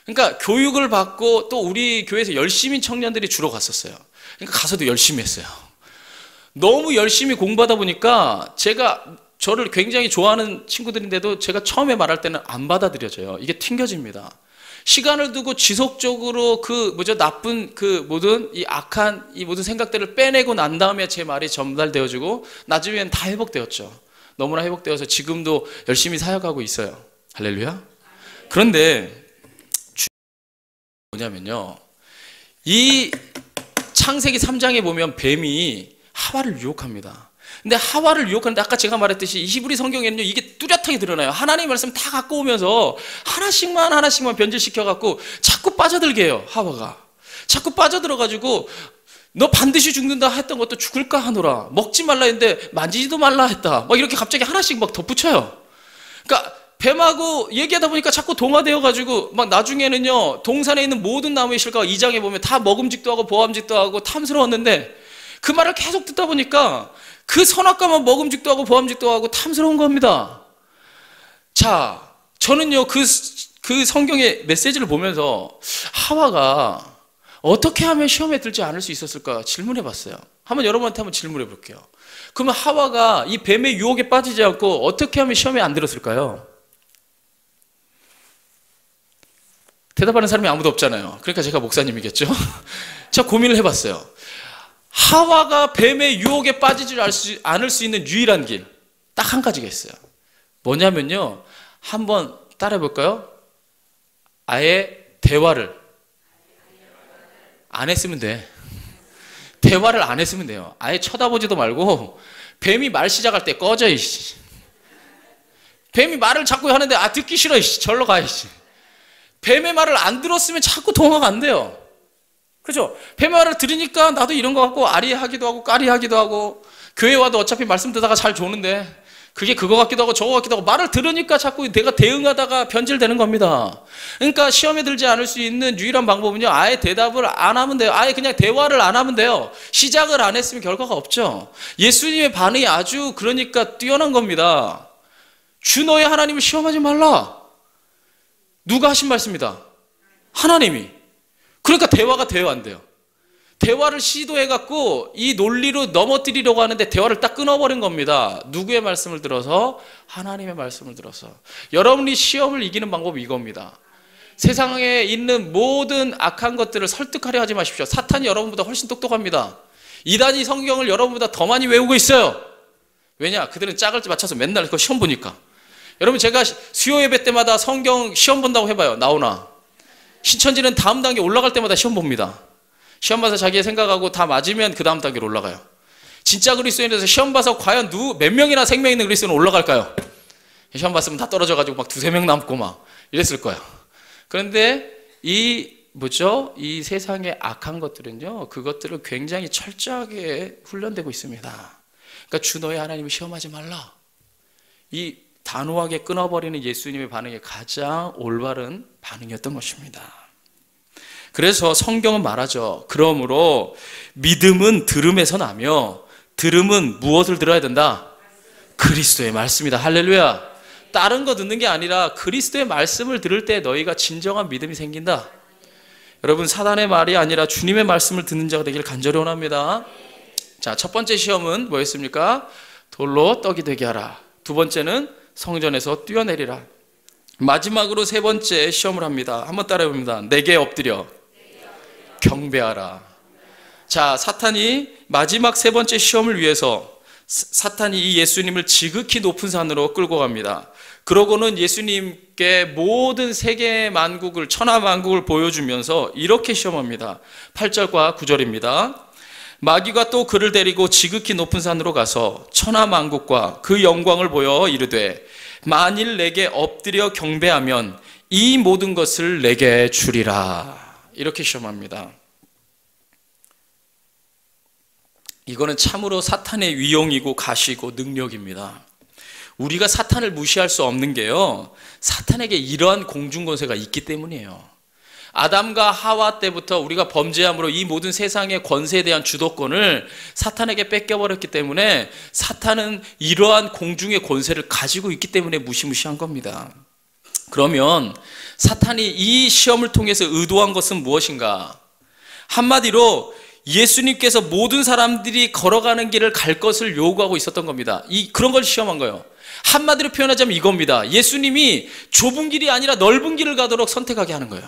그러니까 교육을 받고 또 우리 교회에서 열심히 청년들이 주로 갔었어요. 그러니까 가서도 열심히 했어요. 너무 열심히 공부하다 보니까 저를 굉장히 좋아하는 친구들인데도 제가 처음에 말할 때는 안 받아들여져요. 이게 튕겨집니다. 시간을 두고 지속적으로 나쁜 이 악한 이 모든 생각들을 빼내고 난 다음에 제 말이 전달되어지고 나중엔 다 회복되었죠. 너무나 회복되어서 지금도 열심히 사역하고 있어요. 할렐루야. 그런데 뭐냐면요, 이 창세기 3장에 보면 뱀이 하와를 유혹합니다. 근데 하와를 유혹하는데 아까 제가 말했듯이 이 히브리 성경에는요, 이게 뚜렷하게 드러나요. 하나님의 말씀 다 갖고 오면서 하나씩만 변질시켜갖고 자꾸 빠져들게 해요. 하와가 자꾸 빠져들어가지고 너 반드시 죽는다 했던 것도 죽을까 하노라, 먹지 말라 했는데 만지지도 말라 했다, 막 이렇게 갑자기 하나씩 막 덧붙여요. 그러니까 뱀하고 얘기하다 보니까 자꾸 동화되어가지고 막 나중에는요, 동산에 있는 모든 나무의 실과가 2장에 보면 다 먹음직도 하고 보암직도 하고 탐스러웠는데 그 말을 계속 듣다 보니까 그 선악과만 먹음직도 하고 보암직도 하고 탐스러운 겁니다. 자, 저는요 그 성경의 메시지를 보면서 하와가 어떻게 하면 시험에 들지 않을 수 있었을까 질문해 봤어요. 한번 여러분한테 한번 질문해 볼게요. 그러면 하와가 이 뱀의 유혹에 빠지지 않고 어떻게 하면 시험에 안 들었을까요? 대답하는 사람이 아무도 없잖아요. 그러니까 제가 목사님이겠죠. 제가 고민을 해봤어요. 하와가 뱀의 유혹에 빠지지 않을 수 있는 유일한 길, 딱 한 가지가 있어요. 뭐냐면요, 한번 따라해 볼까요? 아예 대화를 안 했으면 돼. 대화를 안 했으면 돼요. 아예 쳐다보지도 말고 뱀이 말 시작할 때 꺼져 이씨. 뱀이 말을 자꾸 하는데 듣기 싫어 이씨. 절로 가 이씨. 뱀의 말을 안 들었으면 자꾸 동화가 안 돼요. 그죠? 뱀의 말을 들으니까 나도 이런 거 같고 아리하기도 하고 까리하기도 하고, 교회 와도 어차피 말씀 듣다가 잘 좋는데 그게 그거 같기도 하고 저거 같기도 하고, 말을 들으니까 자꾸 내가 대응하다가 변질되는 겁니다. 그러니까 시험에 들지 않을 수 있는 유일한 방법은요, 아예 대답을 안 하면 돼요. 아예 그냥 대화를 안 하면 돼요. 시작을 안 했으면 결과가 없죠. 예수님의 반응이 아주 그러니까 뛰어난 겁니다. 주 너의 하나님을 시험하지 말라. 누가 하신 말씀이다? 하나님이. 그러니까 대화가 돼요, 안 돼요? 대화를 시도해갖고 이 논리로 넘어뜨리려고 하는데 대화를 딱 끊어버린 겁니다. 누구의 말씀을 들어서? 하나님의 말씀을 들어서. 여러분이 시험을 이기는 방법이 이겁니다. 세상에 있는 모든 악한 것들을 설득하려 하지 마십시오. 사탄이 여러분보다 훨씬 똑똑합니다. 이단이 성경을 여러분보다 더 많이 외우고 있어요. 왜냐? 그들은 짝을 맞춰서 맨날 그 시험 보니까. 여러분, 제가 수요 예배 때마다 성경 시험 본다고 해봐요. 나오나? 신천지는 다음 단계 올라갈 때마다 시험 봅니다. 시험 봐서 자기의 생각하고 다 맞으면 그 다음 단계로 올라가요. 진짜 그리스도인에서 시험 봐서 과연 몇 명이나 생명 있는 그리스도인은 올라갈까요? 시험 봤으면 다 떨어져가지고 막 2-3명 남고 막 이랬을 거예요. 그런데 이 세상의 악한 것들은요, 그것들을 굉장히 철저하게 훈련되고 있습니다. 그러니까 주 너의 하나님을 시험하지 말라. 이 단호하게 끊어버리는 예수님의 반응이 가장 올바른 반응이었던 것입니다. 그래서 성경은 말하죠. 그러므로 믿음은 들음에서 나며 들음은 무엇을 들어야 된다? 그리스도의 말씀이다. 할렐루야. 다른 거 듣는 게 아니라 그리스도의 말씀을 들을 때 너희가 진정한 믿음이 생긴다. 여러분, 사단의 말이 아니라 주님의 말씀을 듣는 자가 되길 간절히 원합니다. 자, 첫 번째 시험은 뭐였습니까? 돌로 떡이 되게 하라. 두 번째는 성전에서 뛰어내리라. 마지막으로 세 번째 시험을 합니다. 한번 따라해 봅니다. 내게 엎드려 경배하라. 자, 사탄이 마지막 세 번째 시험을 위해서 사탄이 이 예수님을 지극히 높은 산으로 끌고 갑니다. 그러고는 예수님께 모든 세계 만국을, 천하 만국을 보여주면서 이렇게 시험합니다. 8절과 9절입니다. 마귀가 또 그를 데리고 지극히 높은 산으로 가서 천하 만국과 그 영광을 보여 이르되 만일 내게 엎드려 경배하면 이 모든 것을 내게 주리라. 이렇게 시험합니다. 이거는 참으로 사탄의 위용이고 가시고 능력입니다. 우리가 사탄을 무시할 수 없는 게요, 사탄에게 이러한 공중권세가 있기 때문이에요. 아담과 하와 때부터 우리가 범죄함으로 이 모든 세상의 권세에 대한 주도권을 사탄에게 뺏겨버렸기 때문에 사탄은 이러한 공중의 권세를 가지고 있기 때문에 무시무시한 겁니다. 그러면 사탄이 이 시험을 통해서 의도한 것은 무엇인가? 한마디로 예수님께서 모든 사람들이 걸어가는 길을 갈 것을 요구하고 있었던 겁니다. 그런 걸 시험한 거예요. 한마디로 표현하자면 이겁니다. 예수님이 좁은 길이 아니라 넓은 길을 가도록 선택하게 하는 거예요.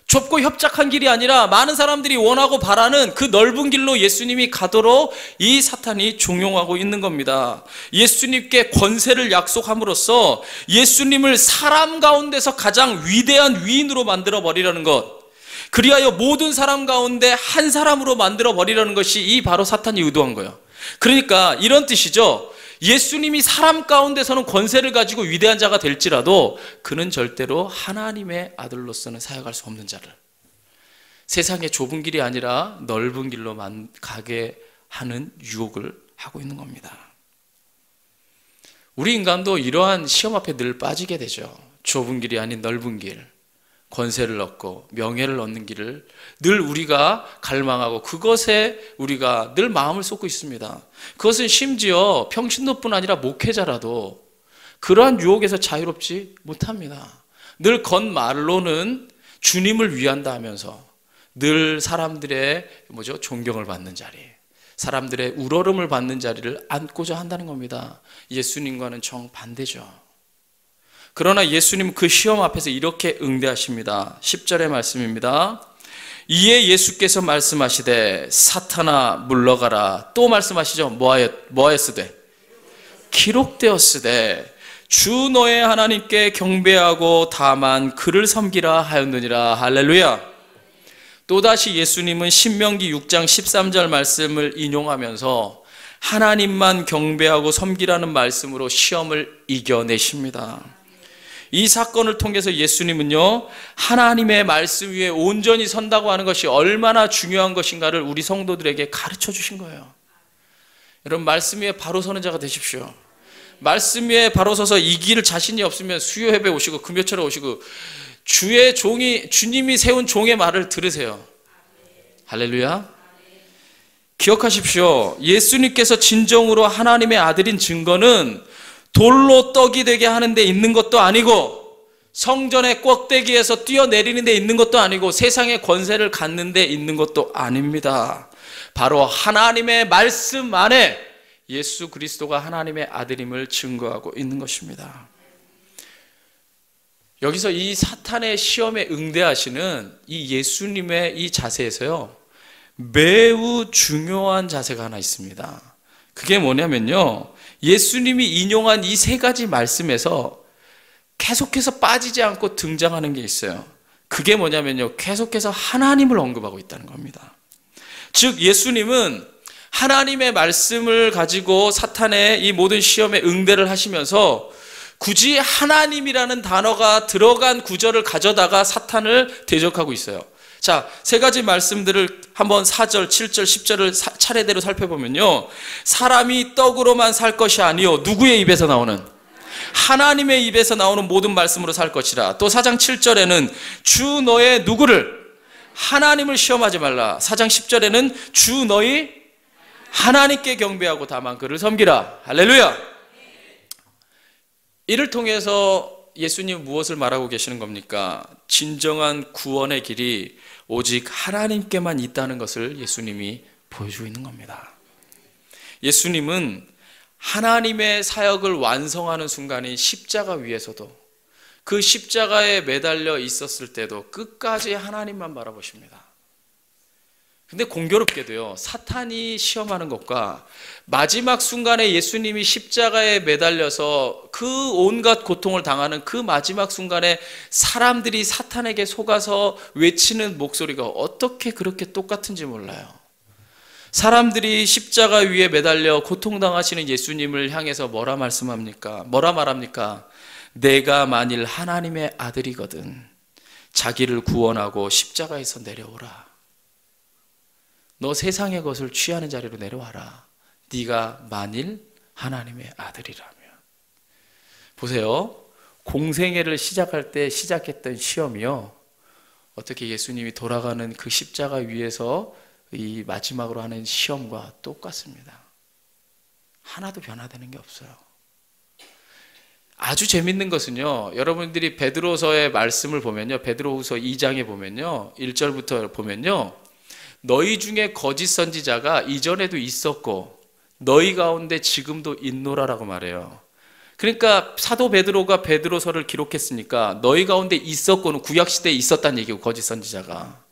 좁고 협착한 길이 아니라 많은 사람들이 원하고 바라는 그 넓은 길로 예수님이 가도록 이 사탄이 종용하고 있는 겁니다. 예수님께 권세를 약속함으로써 예수님을 사람 가운데서 가장 위대한 위인으로 만들어 버리려는 것, 그리하여 모든 사람 가운데 한 사람으로 만들어 버리려는 것이 이 바로 사탄이 의도한 거예요. 그러니까 이런 뜻이죠. 예수님이 사람 가운데서는 권세를 가지고 위대한 자가 될지라도 그는 절대로 하나님의 아들로서는 사역할 수 없는 자를, 세상의 좁은 길이 아니라 넓은 길로만 가게 하는 유혹을 하고 있는 겁니다. 우리 인간도 이러한 시험 앞에 늘 빠지게 되죠. 좁은 길이 아닌 넓은 길, 권세를 얻고 명예를 얻는 길을 늘 우리가 갈망하고 그것에 우리가 늘 마음을 쏟고 있습니다. 그것은 심지어 평신도뿐 아니라 목회자라도 그러한 유혹에서 자유롭지 못합니다. 늘 겉말로는 주님을 위한다 하면서 늘 사람들의 존경을 받는 자리, 사람들의 우러름을 받는 자리를 앉고자 한다는 겁니다. 예수님과는 정반대죠. 그러나 예수님은 그 시험 앞에서 이렇게 응대하십니다. 10절의 말씀입니다. 이에 예수께서 말씀하시되 사탄아 물러가라. 또 말씀하시죠. 뭐하였으되? 기록되었으되 주 너의 하나님께 경배하고 다만 그를 섬기라 하였느니라. 할렐루야. 또다시 예수님은 신명기 6장 13절 말씀을 인용하면서 하나님만 경배하고 섬기라는 말씀으로 시험을 이겨내십니다. 이 사건을 통해서 예수님은요, 하나님의 말씀 위에 온전히 선다고 하는 것이 얼마나 중요한 것인가를 우리 성도들에게 가르쳐 주신 거예요. 여러분, 말씀 위에 바로 서는 자가 되십시오. 말씀 위에 바로 서서 이 길을 자신이 없으면 수요 예배 오시고 금요철에 오시고 주님이 세운 종의 말을 들으세요. 할렐루야. 기억하십시오. 예수님께서 진정으로 하나님의 아들인 증거는 돌로 떡이 되게 하는 데 있는 것도 아니고 성전의 꼭대기에서 뛰어내리는 데 있는 것도 아니고 세상의 권세를 갖는 데 있는 것도 아닙니다. 바로 하나님의 말씀 안에 예수 그리스도가 하나님의 아들임을 증거하고 있는 것입니다. 여기서 이 사탄의 시험에 응대하시는 이 예수님의 이 자세에서요, 매우 중요한 자세가 하나 있습니다. 그게 뭐냐면요, 예수님이 인용한 이 세 가지 말씀에서 계속해서 빠지지 않고 등장하는 게 있어요. 그게 뭐냐면요, 계속해서 하나님을 언급하고 있다는 겁니다. 즉 예수님은 하나님의 말씀을 가지고 사탄의 이 모든 시험에 응대를 하시면서 굳이 하나님이라는 단어가 들어간 구절을 가져다가 사탄을 대적하고 있어요. 자, 세 가지 말씀들을 한번 4절, 7절, 10절을 차례대로 살펴보면요, 사람이 떡으로만 살 것이 아니요, 누구의 입에서 나오는? 하나님의 입에서 나오는 모든 말씀으로 살 것이라. 또 4장 7절에는 주 너의 누구를? 하나님을 시험하지 말라. 4장 10절에는 주 너희 하나님께 경배하고 다만 그를 섬기라. 할렐루야. 이를 통해서 예수님 무엇을 말하고 계시는 겁니까? 진정한 구원의 길이 오직 하나님께만 있다는 것을 예수님이 보여주고 있는 겁니다. 예수님은 하나님의 사역을 완성하는 순간인 십자가 위에서도, 그 십자가에 매달려 있었을 때도 끝까지 하나님만 바라보십니다. 근데 공교롭게도요, 사탄이 시험하는 것과 마지막 순간에 예수님이 십자가에 매달려서 그 온갖 고통을 당하는 그 마지막 순간에 사람들이 사탄에게 속아서 외치는 목소리가 어떻게 그렇게 똑같은지 몰라요. 사람들이 십자가 위에 매달려 고통당하시는 예수님을 향해서 뭐라 말씀합니까? 뭐라 말합니까? 내가 만일 하나님의 아들이거든 자기를 구원하고 십자가에서 내려오라. 너 세상의 것을 취하는 자리로 내려와라. 네가 만일 하나님의 아들이라면. 보세요. 공생애를 시작할 때 시작했던 시험이요, 어떻게 예수님이 돌아가는 그 십자가 위에서 이 마지막으로 하는 시험과 똑같습니다. 하나도 변화되는 게 없어요. 아주 재밌는 것은요, 여러분들이 베드로서의 말씀을 보면요, 베드로후서 2장에 보면요, 1절부터 보면요, 너희 중에 거짓 선지자가 이전에도 있었고 너희 가운데 지금도 있노라라고 말해요. 그러니까 사도 베드로가 베드로서를 기록했으니까 너희 가운데 있었고는 구약시대에 있었다는 얘기고, 거짓 선지자가.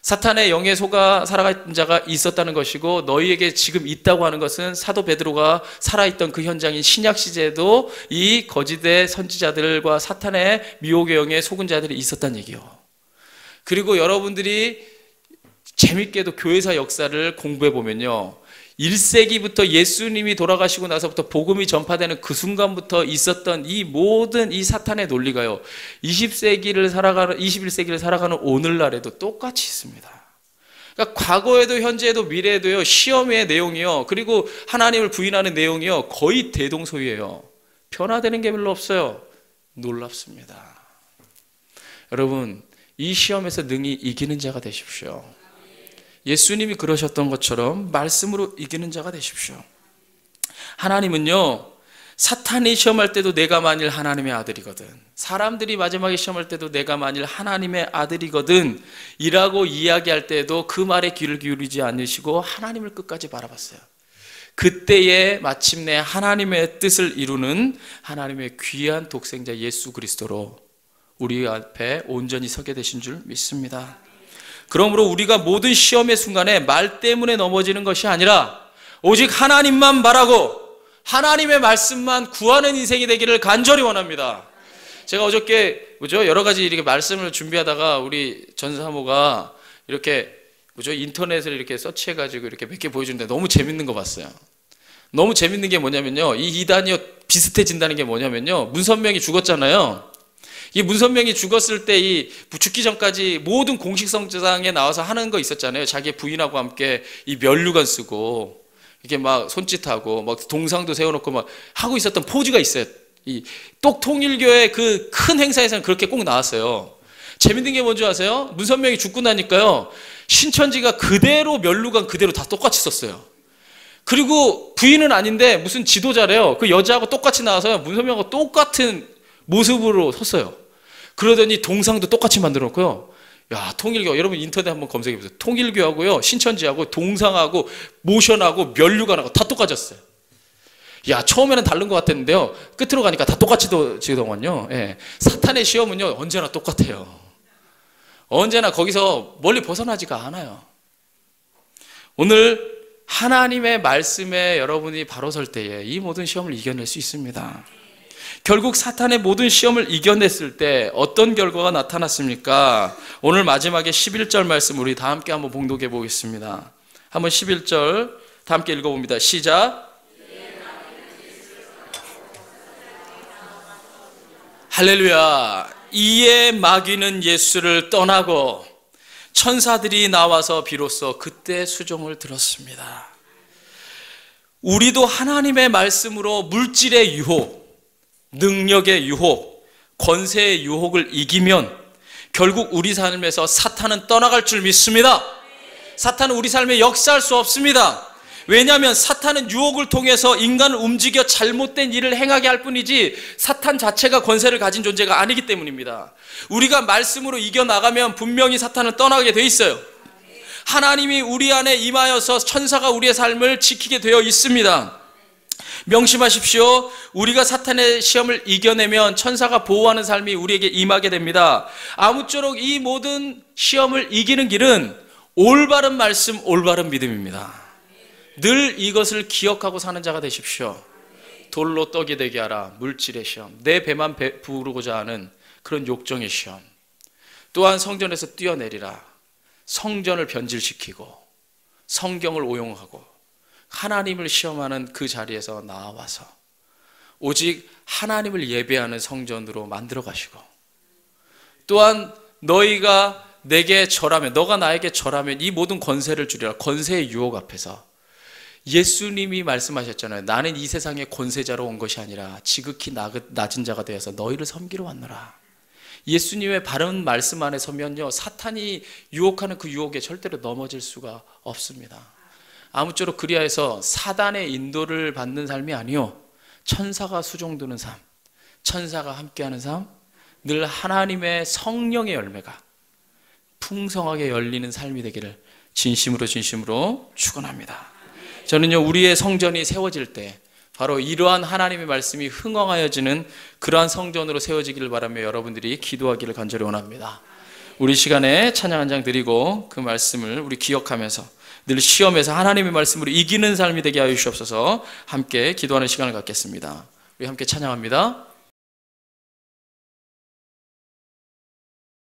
사탄의 영에 속아 살아간 자가 있었다는 것이고, 너희에게 지금 있다고 하는 것은 사도 베드로가 살아있던 그 현장인 신약 시대에도 이 거짓의 선지자들과 사탄의 미혹의 영에 속은 자들이 있었다는 얘기요. 그리고 여러분들이 재밌게도 교회사 역사를 공부해 보면요, 1세기부터 예수님이 돌아가시고 나서부터 복음이 전파되는 그 순간부터 있었던 이 모든 이 사탄의 논리가요, 21세기를 살아가는 오늘날에도 똑같이 있습니다. 그러니까 과거에도 현재에도 미래에도요, 시험의 내용이요, 그리고 하나님을 부인하는 내용이요, 거의 대동소이해요. 변화되는 게 별로 없어요. 놀랍습니다. 여러분, 이 시험에서 능히 이기는 자가 되십시오. 예수님이 그러셨던 것처럼 말씀으로 이기는 자가 되십시오. 하나님은요, 사탄이 시험할 때도 내가 만일 하나님의 아들이거든, 사람들이 마지막에 시험할 때도 내가 만일 하나님의 아들이거든 이라고 이야기할 때도 그 말에 귀를 기울이지 않으시고 하나님을 끝까지 바라봤어요. 그때에 마침내 하나님의 뜻을 이루는 하나님의 귀한 독생자 예수 그리스도로 우리 앞에 온전히 서게 되신 줄 믿습니다. 그러므로 우리가 모든 시험의 순간에 말 때문에 넘어지는 것이 아니라 오직 하나님만 바라고 하나님의 말씀만 구하는 인생이 되기를 간절히 원합니다. 제가 어저께 여러 가지 이렇게 말씀을 준비하다가 우리 전사모가 이렇게 인터넷을 이렇게 서치해가지고 이렇게 몇 개 보여주는데 너무 재밌는 거 봤어요. 너무 재밌는 게 뭐냐면요, 이 이단이 비슷해진다는 게 뭐냐면요, 문선명이 죽었잖아요. 이 문선명이 죽었을 때 이 죽기 전까지 모든 공식성장에 나와서 하는 거 있었잖아요. 자기 부인하고 함께 이 면류관 쓰고 이렇게 막 손짓하고 막 동상도 세워놓고 막 하고 있었던 포즈가 있어요. 이 똑통일교의 그 큰 행사에서는 그렇게 꼭 나왔어요. 재밌는 게 뭔지 아세요? 문선명이 죽고 나니까요, 신천지가 그대로 면류관 그대로 다 똑같이 썼어요. 그리고 부인은 아닌데 무슨 지도자래요. 그 여자하고 똑같이 나와서요, 문선명하고 똑같은 모습으로 섰어요. 그러더니 동상도 똑같이 만들어 놓고요, 야, 통일교, 여러분 인터넷 한번 검색해 보세요. 통일교하고요, 신천지하고 동상하고 모션하고 면류관하고 다 똑같았어요. 야, 처음에는 다른 것 같았는데요, 끝으로 가니까 다 똑같이 지더군요. 예. 사탄의 시험은요, 언제나 똑같아요. 언제나 거기서 멀리 벗어나지가 않아요. 오늘 하나님의 말씀에 여러분이 바로 설 때에 이 모든 시험을 이겨낼 수 있습니다. 결국 사탄의 모든 시험을 이겨냈을 때 어떤 결과가 나타났습니까? 오늘 마지막에 11절 말씀 우리 다 함께 한번 봉독해 보겠습니다. 한번 11절 다 함께 읽어봅니다. 시작. 할렐루야. 이에 마귀는 예수를 떠나고 천사들이 나와서 비로소 그때 수종을 들었습니다. 우리도 하나님의 말씀으로 물질의 유혹, 능력의 유혹, 권세의 유혹을 이기면 결국 우리 삶에서 사탄은 떠나갈 줄 믿습니다. 사탄은 우리 삶에 역사할 수 없습니다. 왜냐하면 사탄은 유혹을 통해서 인간을 움직여 잘못된 일을 행하게 할 뿐이지 사탄 자체가 권세를 가진 존재가 아니기 때문입니다. 우리가 말씀으로 이겨나가면 분명히 사탄은 떠나게 돼 있어요. 하나님이 우리 안에 임하여서 천사가 우리의 삶을 지키게 되어 있습니다. 명심하십시오. 우리가 사탄의 시험을 이겨내면 천사가 보호하는 삶이 우리에게 임하게 됩니다. 아무쪼록 이 모든 시험을 이기는 길은 올바른 말씀, 올바른 믿음입니다. 늘 이것을 기억하고 사는 자가 되십시오. 돌로 떡이 되게 하라. 물질의 시험, 내 배만 부르고자 하는 그런 욕정의 시험. 또한 성전에서 뛰어내리라. 성전을 변질시키고 성경을 오용하고 하나님을 시험하는 그 자리에서 나와서 오직 하나님을 예배하는 성전으로 만들어 가시고, 또한 너희가 내게 절하면, 너가 나에게 절하면 이 모든 권세를 주리라. 권세의 유혹 앞에서 예수님이 말씀하셨잖아요. 나는 이 세상의 권세자로 온 것이 아니라 지극히 낮은 자가 되어서 너희를 섬기러 왔노라. 예수님의 바른 말씀 안에 서면요, 사탄이 유혹하는 그 유혹에 절대로 넘어질 수가 없습니다. 아무쪼록 그리하여서 사단의 인도를 받는 삶이 아니요 천사가 수종드는 삶, 천사가 함께하는 삶, 늘 하나님의 성령의 열매가 풍성하게 열리는 삶이 되기를 진심으로 축원합니다. 저는요, 우리의 성전이 세워질 때 바로 이러한 하나님의 말씀이 흥왕하여지는 그러한 성전으로 세워지기를 바라며 여러분들이 기도하기를 간절히 원합니다. 우리 시간에 찬양 한 장 드리고 그 말씀을 우리 기억하면서 늘 시험에서 하나님의 말씀으로 이기는 삶이 되게 하여 주시옵소서. 함께 기도하는 시간을 갖겠습니다. 우리 함께 찬양합니다.